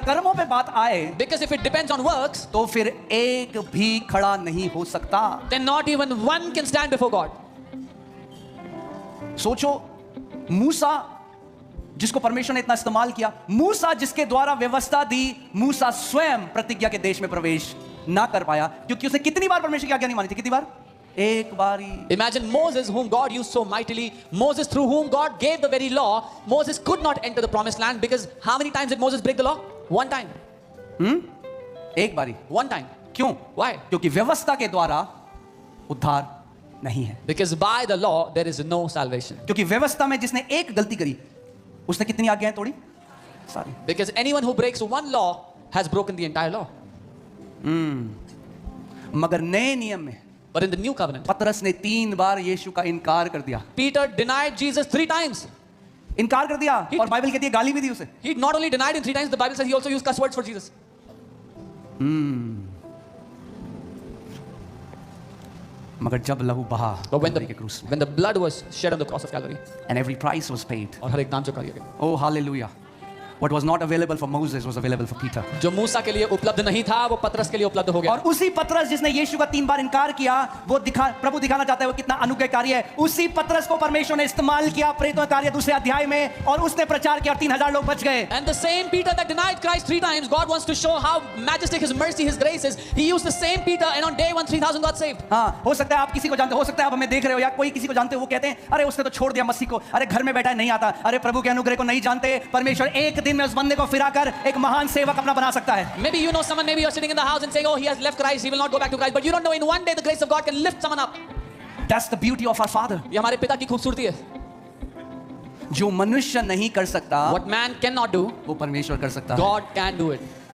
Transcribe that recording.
कर्मों पे बात आए Because if it depends on works, तो फिर एक भी खड़ा नहीं हो सकता। then not even one can stand before God. सोचो, मूसा जिसको परमेश्वर ने इतना इस्तेमाल किया, मूसा जिसके द्वारा व्यवस्था दी, मूसा स्वयं प्रतिज्ञा के देश में प्रवेश ना कर पाया क्योंकि उसने कितनी बार परमेश्वर की आज्ञा नहीं मानी थी? कितनी बार? एक बार ही। Imagine Moses, whom God used so mightily, Moses through whom God gave the very law. Moses could not enter the promised land because how many times did Moses break the law? One time. एक बारी। One time. क्यों? Why? क्योंकि व्यवस्था के द्वारा उद्धार नहीं है। Because by the law there is no salvation. क्योंकि व्यवस्था में जिसने एक गलती करी, उसने कितनी आज्ञाएं तोड़ी? सारी। Because anyone who breaks one law has broken the entire law. मगर नए नियम में But in the new covenant, पतरस ने 3 बार यीशु का इनकार कर दिया। Peter denied Jesus 3 times. इनकार कर दिया और बाइबल कहती है गाली भी दी उसे। He not only denied him 3 times, the Bible says he also used cuss words for Jesus. मगर जब लहू बहा But when कलवरी के क्रूस में, the blood was shed on the cross of Calvary, and every price was paid. और हर एक दाम चुका दिया गया, Oh hallelujah. What was not available for Moses was available for Peter. जो मूसा के लिए उपलब्ध नहीं था वो पतरस के लिए उपलब्ध हो गया। और उसी पतरस जिसने यीशु का 3 बार इनकार किया, वो प्रभु दिखाना चाहता है वो कितना अनुग्रहकारी है। उसी पतरस को परमेश्वर ने इस्तेमाल किया प्रेरितों के कार्य 2 अध्याय में, और उसने प्रचार किया और 3000 लोग बच गए। And the same Peter that denied Christ 3 times, God wants to show how majestic His mercy, His grace is. He used the same Peter, and on day 1 3,000 got saved. हाँ, हो सकता है आप किसी को जानते हो सकता है आप हमें देख रहे हो या कोई किसी को जानते हो, वो कहते हैं अरे उसने तो छोड़ दिया मसीह को, अरे घर में बैठा है नहीं आता, अरे प्रभु के अनुग्रह को नहीं जानते। परमेश्वर एक दिन में उस बंदे को फिराकर एक महान सेवक अपना बना सकता है। Maybe you know someone, maybe you're sitting in the house and saying, oh, he has left Christ, he will not go back to Christ. But you don't know, in one day the grace of God can lift someone up. That's the beauty of our Father. ये हमारे पिता की खूबसूरती है। जो मनुष्य नहीं कर सकता, What man cannot do, वो परमेश्वर कर सकता है। God can do it.